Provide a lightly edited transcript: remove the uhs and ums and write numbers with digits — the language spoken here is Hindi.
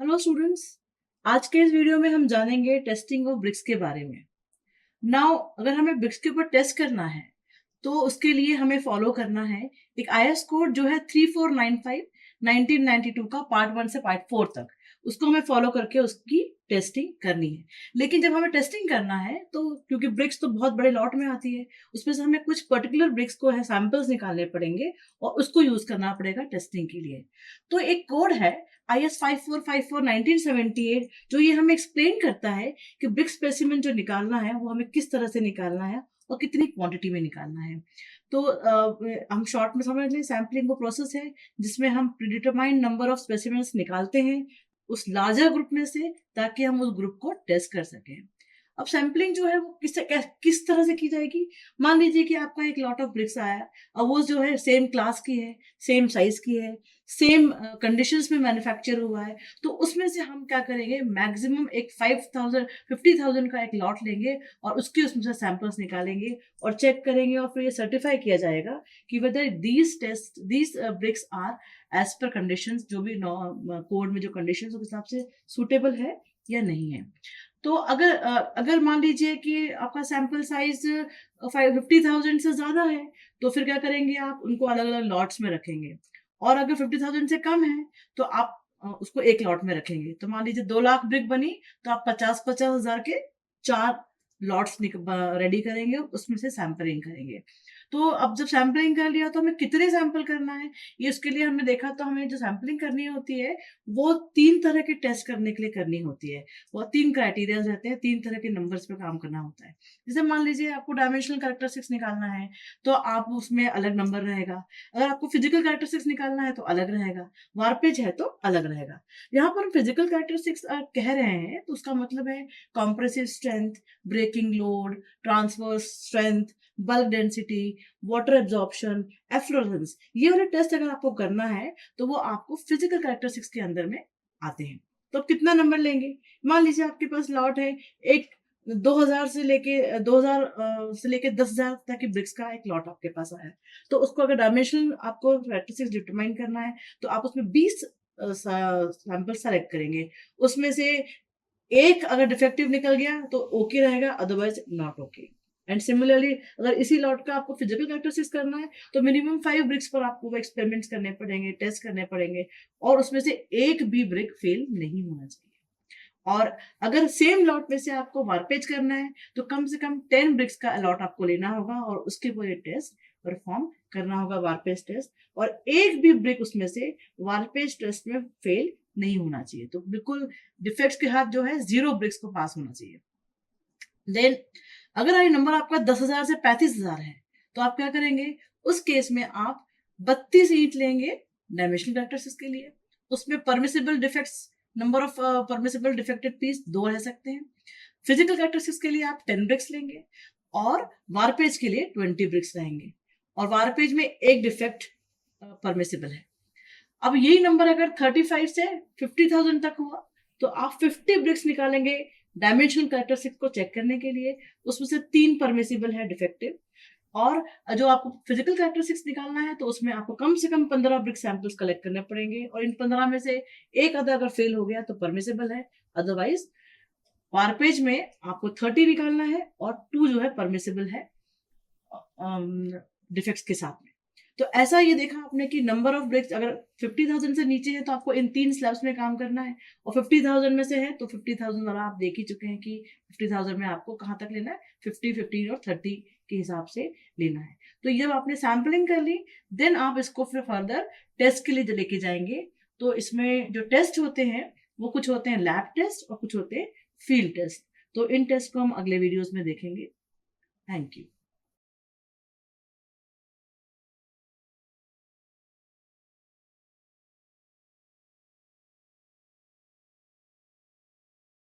हेलो स्टूडेंट्स, आज के इस वीडियो में हम जानेंगे टेस्टिंग ऑफ ब्रिक्स के बारे में। नाउ अगर हमें ब्रिक्स के ऊपर टेस्ट करना है तो उसके लिए हमें फॉलो करना है एक आईएस कोड जो है 3495 1992 का पार्ट 1 से पार्ट 4 तक। उसको हमें फॉलो करके उसकी टेस्टिंग करनी है। लेकिन जब हमें टेस्टिंग करना है तो क्योंकि ब्रिक्स तो बहुत बड़े लॉट में आती है, उसमें से हमें कुछ पर्टिकुलर ब्रिक्स को है सैंपल्स निकालने पड़ेंगे और उसको यूज करना पड़ेगा टेस्टिंग के लिए। तो एक कोड है IS 5454 1978 जो ये हमें एक्सप्लेन करता है कि ब्रिक स्पेसिमेन जो निकालना है वो हमें किस तरह से निकालना है और कितनी क्वांटिटी में निकालना है। तो हम शॉर्ट में समझ लें, सैम्पलिंग वो प्रोसेस है जिसमें हम प्रीडिटरमाइंड नंबर ऑफ स्पेसिमेंस निकालते हैं उस लार्जर ग्रुप में से, ताकि हम उस ग्रुप को टेस्ट कर सकें। अब सैम्पलिंग जो है वो किस तरह से की जाएगी। मान लीजिए कि आपका एक लॉट ऑफ ब्रिक्स आया, अब वो जो है सेम क्लास की है, सेम साइज की है, सेम कंडीशंस में मैन्युफैक्चर हुआ है, तो उसमें से हम क्या करेंगे, मैक्सिमम एक 50,000 का एक लॉट लेंगे और उसके उसमें से सैंपल्स निकालेंगे और चेक करेंगे और फिर ये सर्टिफाई किया जाएगा कि whether these bricks are as per conditions, जो भी कोड में जो कंडीशंस उस हिसाब से सूटेबल है या नहीं है। तो अगर मान लीजिए कि आपका सैंपल साइज 50,000 से ज्यादा है तो फिर क्या करेंगे, आप उनको अलग अलग लॉट्स में रखेंगे। और अगर 50,000 से कम है तो आप उसको एक लॉट में रखेंगे। तो मान लीजिए 2 लाख ब्रिक बनी तो आप 50,000 के 4 लॉट्स रेडी करेंगे, उसमें से सैंपलिंग करेंगे। तो अब जब सैंपलिंग कर लिया तो हमें कितने सैंपल करना है, ये उसके लिए हमने देखा तो हमें जो सैंपलिंग करनी होती है वो 3 तरह के टेस्ट करने के लिए करनी होती है। वो 3 क्राइटेरिया रहते हैं, 3 तरह के नंबर्स पे काम करना होता है। जैसे मान लीजिए आपको डायमेंशनल कैरेक्टरिस्टिक्स निकालना है तो आप उसमें अलग नंबर रहेगा। अगर आपको फिजिकल कैरेक्टरिस्टिक्स निकालना है तो अलग रहेगा। वार्पेज है तो अलग रहेगा। यहाँ पर हम फिजिकल कैरेक्टरिस्टिक्स कह रहे हैं तो उसका मतलब है compressive strength, breaking load, transverse strength, bulk density, water absorption, efflorescence. ये वाले टेस्ट अगर आपको करना है तो वो आपको फिजिकल कैरेक्टरिस्टिक्स के अंदर में आते हैं। तो आप कितना नंबर लेंगे। मान लीजिए आपके पास लॉट है एक 2000 से लेके 10,000 तक की ब्रिक्स का एक लॉट आपके पास आया है। तो उसको अगर डायमेंशन आपको कैरेक्टरिस्टिक्स डिटरमाइन करना है तो आप उसमें 20 सैंपल सेलेक्ट करेंगे। उसमें से एक अगर डिफेक्टिव निकल गया तो ओके रहेगा, otherwise not okay. And similarly अगर इसी लॉट का आपको फिजिकल कैरेक्टरिस्टिक्स करना है तो मिनिमम 5 ब्रिक्स पर आपको वो एक्सपेरिमेंट्स करने पड़ेंगे, टेस्ट करने पड़ेंगे और उसमें से एक भी ब्रिक फेल नहीं होना चाहिए। और अगर सेम लॉट में से आपको वारपेज करना है तो कम से कम 10 ब्रिक्स का लॉट आपको लेना होगा और उसके पूरे टेस्ट परफॉर्म करना होगा, वारपेज टेस्ट। और एक भी ब्रिक उसमें से वारपेज टेस्ट में फेल नहीं होना चाहिए। तो बिल्कुल डिफेक्ट्स के हाथ जो है 0 ब्रिक्स को पास होना चाहिए। देन अगर ये नंबर आपका 10,000 से 35,000 है तो आप क्या करेंगे, उस केस में आप 32 ईंट लेंगे डायमेंशनल कैरेक्टरिस्टिक्स के लिए। उसमें permissible defects, number of permissible defected piece 2 रह सकते हैं। फिजिकल कैरेक्टरिस्टिक्स के लिए आप 10 ब्रिक्स लेंगे और वारपेज के लिए 20 ब्रिक्स रहेंगे और वारपेज में एक डिफेक्ट परमिसिबल है। अब यही नंबर अगर 35 से 50,000 तक हुआ तो आप 50 ब्रिक्स निकालेंगे डायमेंशनल कैरेक्टरिस्टिक्स को चेक करने के लिए। उसमें से 3 परमिसिबल है डिफेक्टिव। और जो आपको फिजिकल कैरेक्टरिस्टिक्स निकालना है तो उसमें आपको कम से कम 15 ब्रिक सैंपल्स कलेक्ट करने पड़ेंगे और इन 15 में से एक आधा अगर फेल हो गया तो परमिसिबल है, अदरवाइज वारपेज में आपको 30 निकालना है और 2 जो है परमिसिबल है डिफेक्ट्स के साथ में। तो ऐसा ये देखा आपने कि नंबर ऑफ ब्रेक्स अगर 50,000 से नीचे है तो आपको इन 3 स्लैब्स में काम करना है और 50,000 में से है तो 50,000 और आप देख ही चुके हैं कि 50,000 में आपको कहाँ तक लेना है, 50, 15 और 30 के हिसाब से लेना है। तो जब आपने सैम्पलिंग कर ली देन आप इसको फिर फर्दर टेस्ट के लिए लेके जाएंगे। तो इसमें जो टेस्ट होते हैं वो कुछ होते हैं लैब टेस्ट और कुछ होते हैं फील्ड टेस्ट। तो इन टेस्ट को हम अगले वीडियोज में देखेंगे। Thank you.